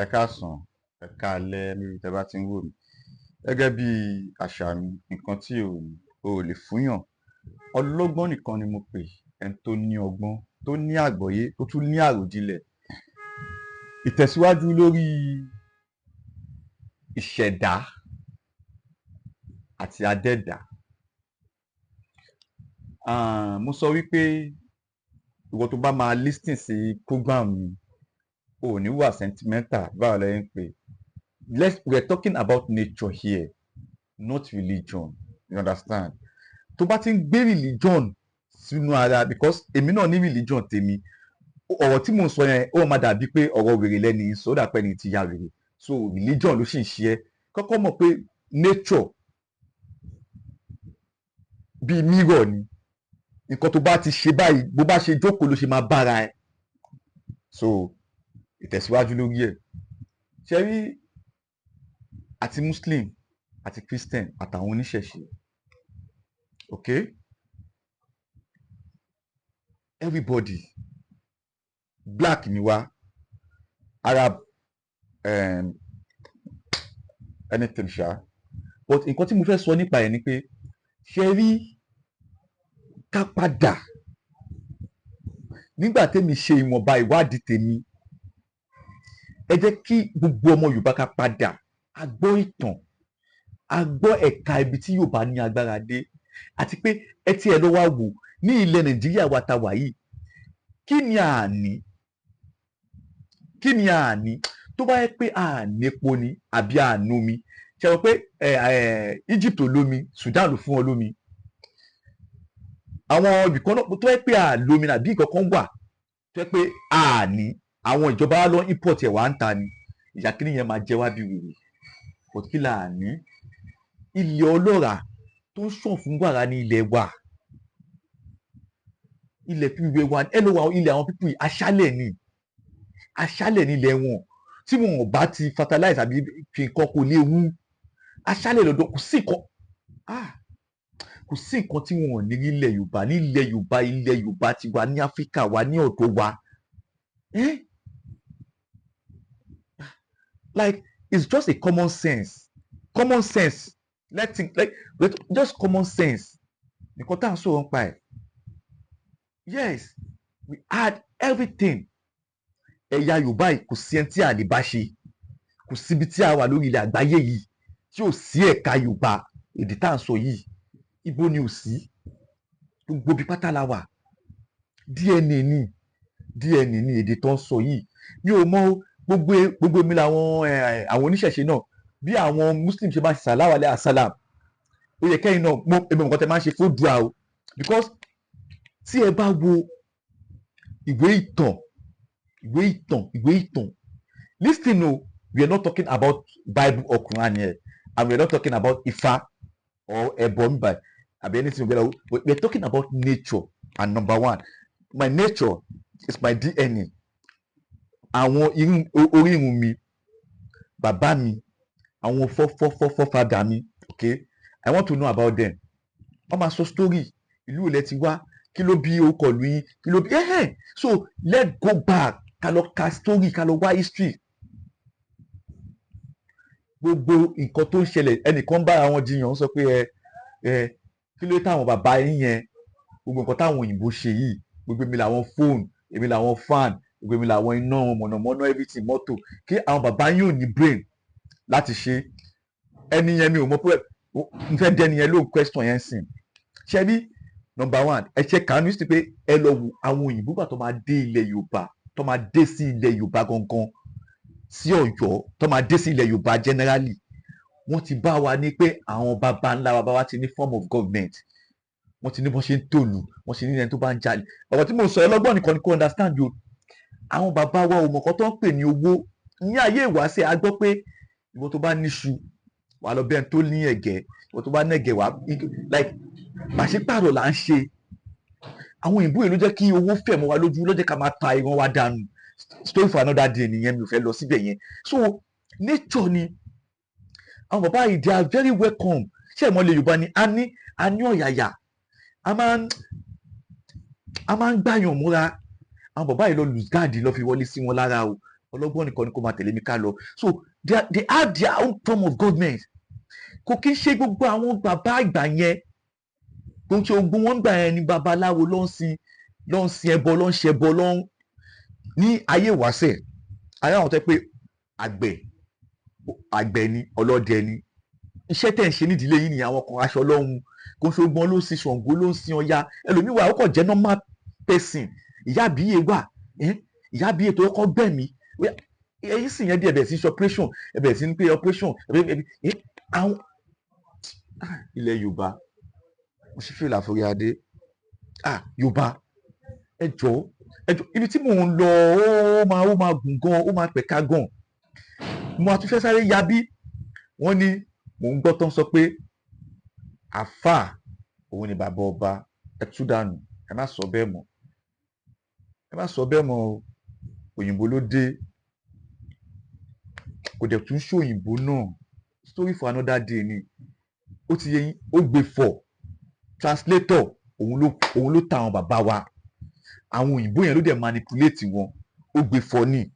Ẹ káàsán, ẹ káalẹ́ níbi tẹ́ bá ti ń wò mí. Gẹ́gẹ́ bí àṣà mi, nǹkan tí o ò lè fúnyàn. Ọlọ́gbọ́n nìkan ni mo pè, ẹni tó ní ọgbọ́n, tó ní àgbọ́yé, tó tún ní àròjinlẹ̀. Ìtẹ̀síwájú lórí ìṣẹ̀dá àti adẹ́dà. Mo sọ wípé ìwọ tó bá máa listen sí program mi, o ò ní wà sentimental, báwo lẹ́yìn pé. We're talking about nature here, not religion. You understand? Tó bá ti ń gbé religion sínú ara, because èmi náà ní religion tèmi, ọ̀rọ̀ tí mò ń sọ yẹn ó máa dàbí pé ọ̀rọ̀ wèrè lẹ́ni sọ́dà pẹ́ ni ti ya wèrè. So religion ló sì ń ṣe ẹ́. Kọ́kọ́ mọ̀ pé nature bíi mirror ni. Nǹkan tó bá ti ṣe báyìí, bó bá ṣe jókòó ló ṣe máa bára ẹ. So ìtẹ̀síwájú lórí ẹ̀. Ṣé rí àti Muslim àti Christian àtàwọn oníṣẹ̀ṣe, okay? Everybody, black ni wá, Arab, anything ṣá. But nǹkan tí mo fẹ́ sọ nípa ẹ̀ ni pé ṣé rí ká padà nígbà tẹ́mi ṣe ìwọ̀nba ìwádìí tèmi, ẹ jẹ́ kí gbogbo ọmọ Yorùbá ká padà, a gbọ́ ìtàn, a gbọ́ ẹ̀ka ibi tí Yorùbá ní agbára dé, àti pé ẹ tí ẹ lọ wá wò ní ilẹ̀ Nàìjíríà wa ta wà yìí, kí ni àní tó bá yẹ pé àní epo ni àbí àánú mi. Ṣe wọ́n pé Egypt ò lómi, Sudan ló fún wọn lómi. Àwọn ibìkan náà tó yẹ pé àlómi àbí ìkankan wà tó yẹ pé àní àwọn ìjọba wa lọ import ẹ̀ wá ń ta ni, ìyá kí nìyẹn máa jẹ wá bí wèrè. But kí là ní ilẹ̀ ọlọ́ràá tó ń ṣàn fún wàrà ní ilẹ̀ wa, ilẹ̀ pípé wa, ẹ lọ wà ilẹ̀ àwọn pípé aṣálẹ̀ ní ilẹ̀ wọn, tí wọn ò bá ti fertilize àbí fi nǹkan kò lè wú aṣálẹ̀ lọ́dọ̀. Kò sí nǹkan tí wọn ò ní nílẹ̀ Yorùbá, ilẹ̀ Yorùbá ti wà ní Áfíríkà wa, ní ọ̀dọ̀ wa. Like it's just a common sense. Just common sense. Nǹkan tá à ń sọ̀rọ̀ nípa ẹ̀. Yes, we had everything. Ẹ̀yà Yorùbá yìí kò sí ẹni tí a lè bá ṣe, kò síbi tí a wà lórí ilẹ̀ àgbáyé yìí tí ò sí ẹ̀ka Yorùbá. Èdè tá à ń sọ yìí, ibo ni ò sí? Gbogbo ibi pátá la wà. DNA ni èdè tó ń sọ yìí. Mi ò mọ gbogbo mi làwọn àwọn oníṣẹ̀ṣe náà, bí àwọn Muslim ṣe máa ṣe sàláwà alẹ́ àsálàm, ó yẹ kẹ́yìn náà mọ ẹgbẹ́ nǹkan tẹ́ máa ń ṣe fún dùá o. Because tí ẹ bá wo ìwé ìtàn, listen o, we are not talking about Bible or Quran here, and we are not talking about Ifá or ẹbọ mbà àbí anything together. We are talking about nature. And number one, my nature is my DNA. Àwọn orí irun mi, bàbá mi, àwọn fọ́fọ́fọ́fọ́fádà mi, okay? I want to know about them. Wọ́n máa sọ story, ìlú ilẹ̀ ti wá, kí ló bí orúkọ ìlú yín, kí ló bí so let's go back, ká lọ ka story, ká lọ wá history. Gbogbo nǹkan tó ń ṣẹlẹ̀, ẹnìkan bá àwọn jiyàn sọ pé kí ló táwọn bàbá yín yẹn, gbogbo nǹkan táwọn òyìnbó ṣe yìí, gbogbo èmi làwọn fóònù, èmi làwọn fan, gbogbo èmi làwọn iná mọ̀nàmọ́ná, everything, mọ́tò, kí àwọn bàbá yín ò ní brain láti ṣe. Ẹni yẹn mi ò mọ̀ pé n fẹ́ dẹ́ni yẹn ló ń question yẹn sìn. Ṣé bí number one, ẹ ṣe kàánú sí pé ẹ lọ wo àwọn òyìnbó gbà tó máa dé ilẹ̀ Yorùbá, tó máa dé sí ilẹ̀ Yorùbá gangan, sí Ọ̀yọ́, tó máa dé sí ilẹ̀ Yorùbá generally, wọ́n ti bá wa ní pé àwọn bàbá ńlá bàbá wa ti ní form of government, wọ́n ti ní bọ́n ṣe ń tòlù, wọ́n ṣe ní ẹni tó bá ń jalè. ọ̀rọ̀ tí mo sọ ẹ lọ́gbọ́n nìkan ni kò understand o. Àwọn bàbá wa ò mọ̀kọ́ tó ń pè ní owó. Ní ayé ìwáṣẹ̀ a gbọ́ pé ìwọ tó bá níṣu wà lọ bẹ́ẹ̀ tó ní ẹ̀gẹ́, ìwọ tó bá nẹ̀gẹ́ wà like pàṣípààrọ̀ là ń ṣe. Àwọn òyìnbó yìí ló jẹ́ kí owó fẹ̀ mọ́ wa lójú, ló jẹ́ ká máa ta ìran wa dànù. Story for another day nìyẹn, mi ò fẹ́ lọ síbẹ̀ yẹn. So nature ni àwọn bàbá yìí, they are very welcome. Ṣé ìmọ̀ ilẹ̀ Yorùbá ni a ní ọ̀yàyà, a máa ń gbàyàn múra. Àwọn bàbá yìí lọ lùsgáàdì lọ fi wọlé sí wọn lára o. ọlọ́gbọ́n nìkan ni kó máa tẹ̀lé mi ká lọ. So they have their own form of government. Kò kí ń ṣe gbogbo àwọn bàbá àgbà yẹn, kò ń ṣe gbogbo wọn gbà yẹn ni babaláwo ló ń sin ẹbọ, ló ń ṣe ẹbọ, ló ń ní ayé ìwáṣẹ̀. Ayé àwọn tó pé àgbẹ̀ ni, ọlọ́dẹ ni, iṣẹ́ tẹ̀ ń ṣe nídìílé yìí ni àwọn kan aṣọ lọ́hùn, kò ń ṣe gbọ́n ló ń sin Ṣàngó, ló ń sin Ọya. Ẹlòmíì wà ó kàn jẹ́ normal person. Ìyá àbíyè wà, ìyá àbíyè tó kọ́ gbẹ̀mí, ẹ̀yìn sì yẹn díẹ̀ bẹ̀rẹ̀ sí ṣe operation, bẹ̀rẹ̀ sí ní pé operation, àwọn ilẹ̀ Yorùbá, mo ṣe fìlà forí adé. Yorùbá, ẹ jọ̀ọ́ ibi tí mò ń lọ ó máa gùn gan, ó máa pẹ̀ka gan. Mo àtúnfẹ́ sáré ya bí wọ́n ní mò ń gbọ́ tán sọ pé àfáà òun ni bàbá ọba. Ẹ tú dànù, ẹ má sọ bẹ́ẹ̀ mọ́, ẹ má sọ bẹ́ẹ̀ mọ́. Òyìnbó ló dé, kò dẹ̀ tún ṣe òyìnbó náà, story for another day ni. Ó ti yẹ yín, ó gbé fọ̀ translator, òun ló ta àwọn bàbá wa. Àwọn òyìnbó yẹn ló dẹ̀ manipulate wọn. Ó gbé fọ̀ ni.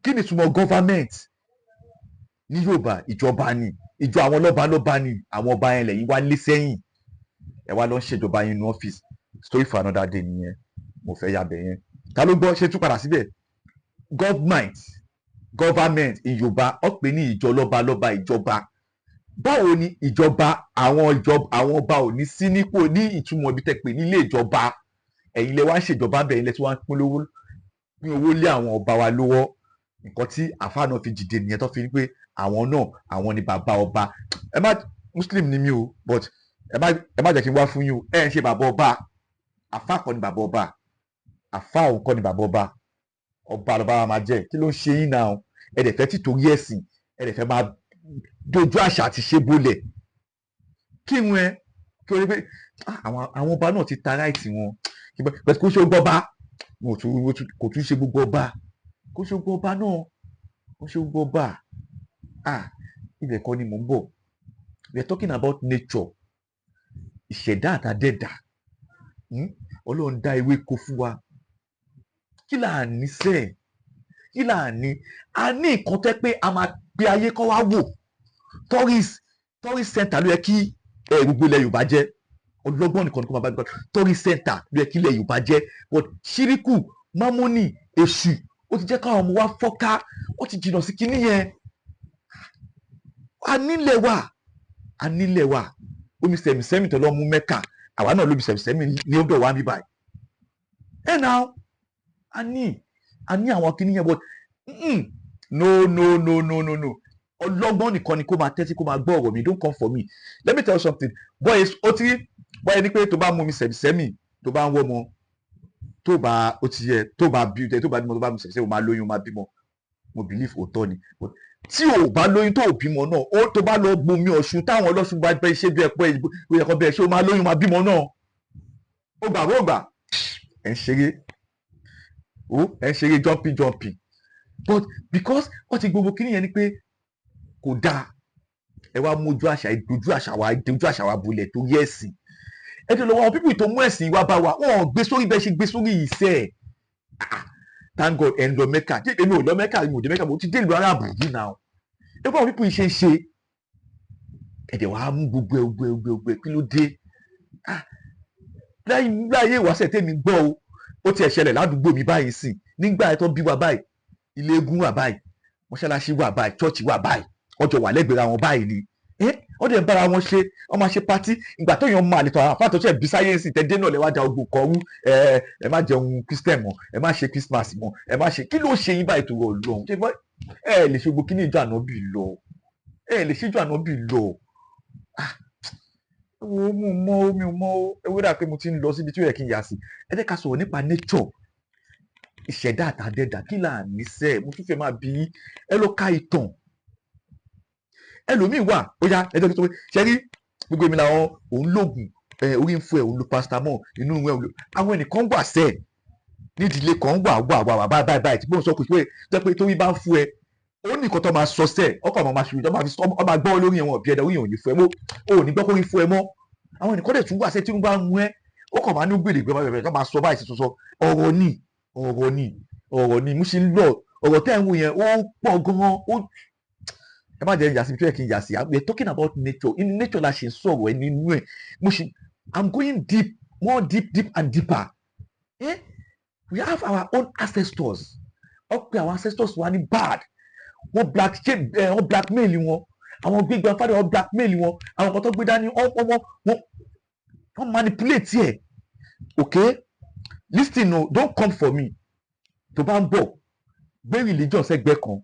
Kí ni ìtumọ̀ government ní Yorùbá? Ìjọba ni, ìjọ àwọn lọ́ba ni. Àwọn ọba yẹn lẹ́yìn wá lé sẹ́yìn, ẹ wá lọ ń ṣèjọba yín ní ọ́fíìsì. Story for another day nìyẹn, mo fẹ́ yabẹ̀ yẹn. Ta ló gbọ́? Ṣé tún padà síbẹ̀? Government in Yorùbá ó pè ní ìjọ lọ́ba ìjọba. Báwo ni ìjọba àwọn ọba ò ní sí nípò ní ìtumọ̀ ibi tẹ́ pè ní ilé ìjọba? Ẹ̀yin lẹ wá ń ṣèjọba bẹ́ẹ̀, ilẹ̀ tí wọ́n á pín owó lé àwọn ọba wa lọ́wọ́. Nǹkan tí àfáà náà fi dìde nìyẹn, tó fi ní pé àwọn ni bàbá ọba. Muslim ni mí o, but ẹ má jẹ́ kí n wá fún yín o. Ẹ ń ṣe bàbá ọba, àfáà kọ́ ni bàbá ọba, àfáà òun kọ́ ni bàbá ọba. Ọba lọ́ba wa máa jẹ́. Kí ló ń ṣe yín náà? Ẹ dẹ̀ fẹ́ tìtorí ẹ̀sìn, ẹ dẹ̀ fẹ́ máa dojú àṣà àti ṣe bolẹ̀. Kí n wẹ́ kí o rí pé àwọn ọba náà ti ta ráìtì wọn, bẹ́ẹ̀ kó ṣe gbogbo ọba, kò tún ṣe gbogbo ọba, kó ṣe gbogbo ọba náà, kó ṣe gbogbo ọba. Ibẹ̀ kọ́ ni mò ń bọ̀. We are talking about nature. Ìṣẹ̀dá àtàdẹ́dà. Ọlọ́run dá ewéko fún wa. Kí là ní sẹ́ẹ̀? Kí là ní? A ní nǹkan tẹ́ pé a máa gbé ayé kọ́ wá wò. Tourist center ló yẹ kí gbogbo ilẹ̀ Yorùbá jẹ́. Ọlọ́gbọ́n nìkan ni kó máa bá mi kọ́. Tourist center ló yẹ kí ilẹ̀ Yorùbá jẹ́. But ṣíríkù, mámọ́nì, èṣù, ó ti jẹ́ káwọn ọmọ wa fọ́ká, ó ti jìnnà sí kinní yẹn. A nílẹ̀ wa. Omi sẹ̀mìsẹ́mì tó lọ́ mú Mẹ́kà, àwa náà lómi sẹ̀mìsẹ́mì ní ọ̀dọ̀ wa ń bí báyìí. Now a ní àwọn kinní yẹn, but no. Ọlọ́gbọ́n nìkan ni kó máa tẹ́tí, kó máa gbọ́ ọ̀rọ̀ mi. Don't come for me. Let me tell you something. Boys, bọ́yẹ ní pé tó bá mú mi sẹ̀mìsẹ́mì, tó bá ń wọ́ ọmọ, tó bá bímọ, tó bá mú sẹ̀mìsẹ́mì, ó máa lóyún, ó máa bímọ. Mo believe òótọ́ ni. Tí o bá lóyún tó bímọ náà, tó bá lọ gbomi Ọ̀ṣun, táwọn ọlọ́ṣun bá bẹ́ ṣe bí ẹ̀pọ̀ ẹ̀kọ́ bẹ́ẹ̀ ṣé o máa lóyún, máa bímọ náà. Ó gbà. Ẹ̀ ń ṣeré jumping. But because wọ́n ti gbogbo kíní yẹn ni pé kò dáa, ẹ wá mójú àṣà wa bolẹ̀ torí ẹ̀sìn. Ẹ tó lọ́wọ́ àwọn pípù tó mú ẹ̀sìn wá bá wa, wọ́n gbé sórí bẹ́ẹ̀ ṣe gbé sórí ìṣe ẹ̀. Thank God ẹ̀ ń lọ Mẹ́kà. Èmi ò lọ Mẹ́kà, mo dé Mẹ́kà, mo ti dé ìlú Arábù yìí náà. Ẹ bá àwọn pípù yìí ṣe ẹ̀dẹ̀ wàá mú gbogbo ẹ̀ kí ló dé? Láyé ìwáṣẹ̀ tèmi gbọ́ o, ó ti ẹ̀ ṣẹlẹ̀ ládùúgbò mi báyìí sìn. Nígbà tó bí wa báyìí, ilé eégún wà báyìí, mọ́ṣáláṣí wà báyìí, chọ́ọ̀chì wà báyìí, ọjọ́ wà lẹ́gbẹ̀ẹ́ àwọn báyìí ni. Wọ́n dẹ̀ ń bára wọn ṣe, wọ́n máa ṣe pátí. Ìgbà tó yàn máa lè tọ́ àwọn àfáà tó ṣe bí sáyẹ́ǹsì tẹ́dé náà lẹ́wà da ogun kan rú. Ẹ má jẹun Christian mọ́, ẹ má ṣe Christmas mọ́, ẹ má ṣe. Kí ló ṣe yín báyìí tó rọ̀ lọ́hùn? Ẹ lè ṣe gbogbo kíní ìjọ ànábì lọ. Mi ò mọ̀ o. Ẹ wúdà pé mo ti ń lọ síbi tí ó yẹ kí n yà sí. Ẹ jẹ́ ká sọ̀rọ̀ nípa nature. Ìṣẹ̀dá àtàdẹ́dà, kí là ní sẹ́ẹ̀? Mo tún fẹ́ máa bí ẹ lọ ka ìtàn. Ẹlòmíì wà, ó yá ẹjọ́ tó pé ṣe rí gbogbo èmi làwọn òun lògùn, orí ń fún ẹ, òun lo paracetamol, inú ìwé òun lo. Àwọn ẹnìkan wà sẹ́ẹ̀ nídìílé kan wà báyìí tí bóun sọ pé torí bá ń fún ẹ, ó ní nǹkan tó máa sọ sẹ́ẹ̀, ọkọ̀ àwọn máa ṣe ọ máa gbọ́ lórí ẹ̀wọ̀n ọ̀bí ẹ̀dá orí ẹ̀wọ̀n ní fún ẹ mọ́, ó ní gbọ́ kórí fún ẹ mọ́. Àwọn ẹnìkan dẹ̀ tún wà sẹ́ẹ̀ tí wọ́n bá ń mú ẹ, ó kàn máa ní gbèdè gbẹ tó máa sọ báyìí sísọ ọ̀rọ̀ ni mo ṣe ń lọ ọ̀rọ̀ tẹ́ ẹ̀ ń wò yẹn ó pọ̀ gan-an ó ẹ má jẹ́ yàsí bí tó yẹ kí n yàsí we are talking about nature in nature la ṣe ń sọ̀rọ̀ ẹ nínú ẹ̀ mo ṣe I'm going deep more deep and deeper we have our own ancestors ọ̀pẹ àwọn ancestors wa ní bad wọ́n blackmail wọn àwọn big grandfather wọ́n blackmail wọn àwọn kan tó gbé dání wọ́n manipulate ẹ̀ okay listen o don't come for me tó bá ń bọ̀ gbé religion sẹ́gbẹ́ kan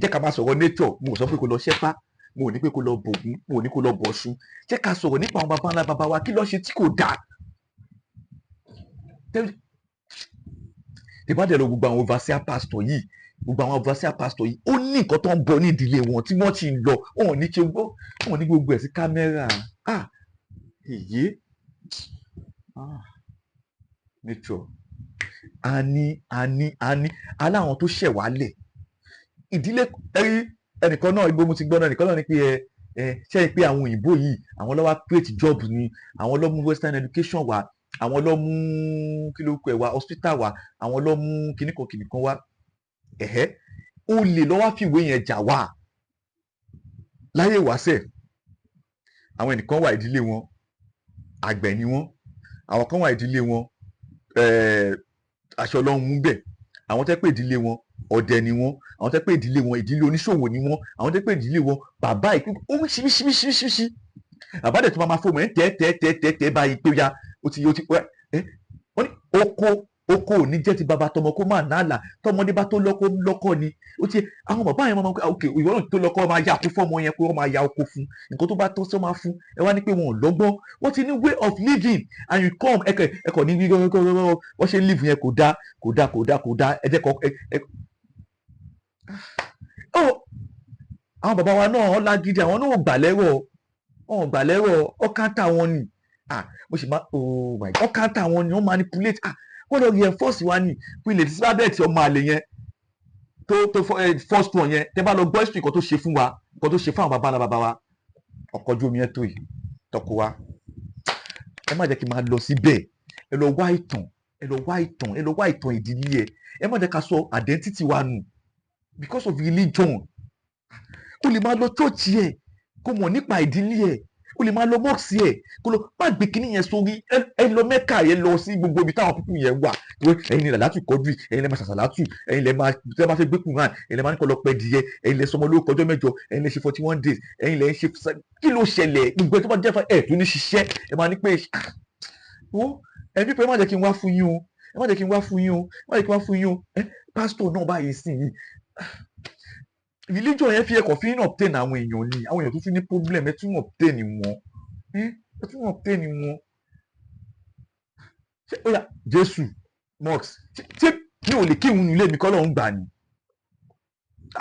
jẹ́ ká máa sọ̀rọ̀ nature mo sọ pé kó lọ ṣẹ́fá mo ò ní pé kó lọ bògún mo ò ní kó lọ bọ̀ṣun jẹ́ ká sọ̀rọ̀ nípa àwọn baba ńlá baba wa kí ló ṣe tí kò dáa ìbádẹ́ lọ gbogbo àwọn overseer pastor yìí ó ní nǹkan tó ń bọ̀ ní ìdílé wọn tí wọ́n ti ń lọ wọn ò ní ṣe gbọ́ wọn ò ní gbogbo ẹ̀ sí kámẹ́rà èyí nature a ní aláwọn tó ṣẹ̀ wálẹ̀ ìdílé ẹnìkan náà ibo mo ti gbọ́ náà ẹnìkan náà ni pé ṣe é pé àwọn òyìnbó yìí àwọn ló wá create job ni àwọn ló mú western education wá àwọn ló mú kí ló kọ ẹ̀ wá hospital wá àwọn ló mú kìnnìkan wá ó lè lọ́wọ́ fìwé yẹn jà wá láyé wáṣẹ̀ àwọn ẹnìkan wà ìdílé wọn àgbẹ̀ ni wọ́n àwọn kan wà ìdílé wọn aṣọ ló ń mú bẹ̀ àwọn tẹ́ pé ìdílé wọn ọdẹ ni wọ́n àwọn tẹ́ pé ìdílé wọn ìdílé oníṣòwò ni wọ́n àwọn tẹ́ pé ìdílé wọn bàbá ìpín oríṣiríṣi bàbá dẹ̀ tó máa fóònù ẹ̀ tẹ́ báyìí pé ya ó ti wọ́n ní oko ò ní jẹ́ ti bàbá tọmọ kó máa nàálà tọmọdé bá tó lọ́kọ ni ó ti àwọn bàbá yẹn máa ń ok ìwọ náà tó lọ́kọ máa ya oko fọ́mọ yẹn pé wọ́n máa ya oko fún nǹkan tó bá tọ́ sí wọ́n máa fún ẹ wá ní pé wọn ò lọ́gbọ́n wọ́n ti ní way of living and you come ẹkọ̀ ní wọ́n ṣe live yẹn kò dá ẹ jẹ́ kọ́ àwọn bàbá wa náà lágídí àwọn náà ò gbà lẹ́rọ̀ ọ̀kántà wọn ni mo sì máa oh my god ọ̀kántà wọn ni wọ́n manipulate wọ́n lọ reinforce wa ní Queen Elizabeth ọmọ àlè yẹn tó first one yẹn tẹ́ bá lọ gbọ́ history kan tó ṣe fún wa kan tó ṣe fún àwọn bàbá wa ọkọ̀ ojú omi yẹn tó yìí tọkọ wa ẹ má jẹ́ kí n máa lọ síbẹ̀ ẹ lọ wá ìtàn ìdílé ẹ má jẹ́ ká sọ identity wa nù because of religion o lè máa lọ church ẹ kó mọ̀ nípa ìdílé ẹ o lè máa lọ mọ́ọ̀sì ẹ̀ kó lọ má gbé kinní yẹn sórí ẹ lọ mẹ́kà yẹn lọ sí gbogbo ibi táwọn pípù yẹn wà ẹ̀yin lè látù kọ́dù ẹ̀yin lè máa ṣàṣàlátù ẹ̀yin lè máa tẹ́ bá fẹ́ gbé kùnrán ẹ̀yin lè máa ní kọ́ lọ pẹ́ díẹ̀ ẹ̀yin lè sọmọ lórúkọ ọjọ́ mẹ́jọ ẹ̀yin lè ṣe 41 days ẹ̀yin lè ṣe kí ló ṣẹlẹ̀ gbogbo ẹ̀ tó bá jẹ́ ẹ̀ tó ní ṣiṣẹ́ ẹ̀ máa ní pé ẹ̀mí pé ẹ má jẹ́ kí n wá fún yín o ẹ má jẹ́ kí n wá fún yín o pásítọ̀ náà báyìí sí yìí religion yẹn fi ẹ̀kọ́ fi ń obtain àwọn èèyàn ni àwọn èèyàn tó tún ní problem ẹ tún obtain wọn ṣé ó yà Jésù mox ṣé mi ò lè kí ìhun ilé mi kọ́ lọ́hún gbà ni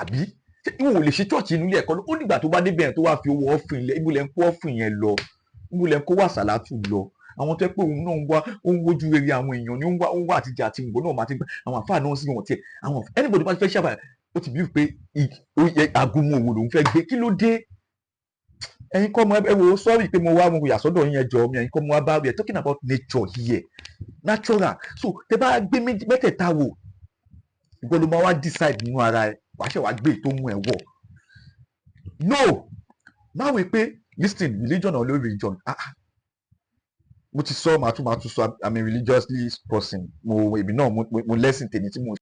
àbí ṣé ìwọ̀n ò lè ṣe church inú ilé ẹ̀kọ́ ó nígbà tó bá débẹ̀ tó wá fi owó ọ̀fìn ilẹ̀ ibo lẹ́ ń kó ọ̀fìn yẹn lọ ibo lẹ́ ń kó wàsálàtù lọ àwọn tó yẹ pé òun náà ń wojú rere àwọn èèyàn ni ó ń wá àtijọ́ àti ìgbó náà máa ti gbà àwọn àfáà náà sì wọ̀n tiẹ̀ àwọn anybody bá ti fẹ́ ṣàbàyà ó ti bí pé agunmu òwò lòún fẹ́ gbé kí ló dé ẹ̀yin kọ́ mo ẹ wo sorry pé mo wá mo yà sọ́dọ̀ yín ẹjọ́ mi ẹ̀yin kọ́ mo wá bá we are talking about nature here natural so tẹ bá gbé mẹ́tẹ̀ẹ̀ta wò ìgbọ́ ló máa wá decide nínú ara ẹ wàá ṣe wàá gbé tó mú ẹ wọ̀ no má wí pé listen religion or no religion mo ti sọ màá tún sọ I'm a religiously person mo èmi náà mo lẹ́sìn tèmi tí mo